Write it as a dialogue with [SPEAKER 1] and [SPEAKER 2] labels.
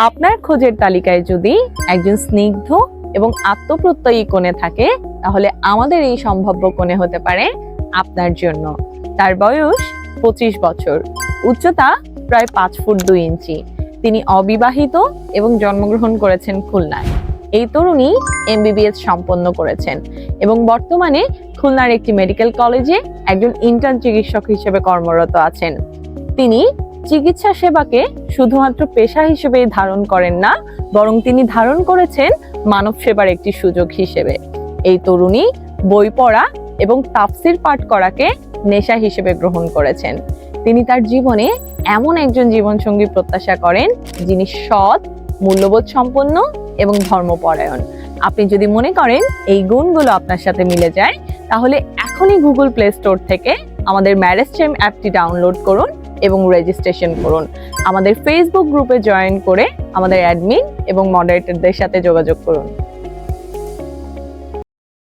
[SPEAKER 1] আপনার খোঁজের তালিকায় যদি একজন স্নিগ্ধ এবং আত্মপ্রত্যয়ী কনে থাকে, তাহলে আমাদের এই সম্ভাব্য কনে হতে পারে আপনার জন্য। তার বয়স 25 বছর, উচ্চতা প্রায় 5 ফুট 2 ইঞ্চি। তিনি অবিবাহিত এবং জন্মগ্রহণ করেছেন খুলনায়। এই তরুণী MBBS সম্পন্ন করেছেন এবং বর্তমানে খুলনার একটি মেডিকেল কলেজে একজন ইন্টার্ন চিকিৎসক হিসেবে কর্মরত আছেন। তিনি চিকিৎসা সেবাকে শুধুমাত্র পেশা হিসেবেই ধারণ করেন না, বরং তিনি ধারণ করেছেন মানব সেবার একটি সুযোগ হিসেবে। এই তরুণী বই পড়া এবং তাফসির পাঠ করাকে নেশা হিসেবে গ্রহণ করেছেন। তিনি তার জীবনে এমন একজন জীবনসঙ্গী প্রত্যাশা করেন যিনি সৎ, মূল্যবোধ সম্পন্ন এবং ধর্মপরায়ণ। আপনি যদি মনে করেন এই গুণগুলো আপনার সাথে মিলে যায়, তাহলে এখনই গুগল প্লে স্টোর থেকে আমাদের ম্যারেজ চেম অ্যাপটি ডাউনলোড করুন এবং রেজিস্ট্রেশন করুন। আমাদের ফেসবুক গ্রুপে জয়েন করে আমাদের অ্যাডমিন এবং মডারেটরদের সাথে যোগাযোগ করুন।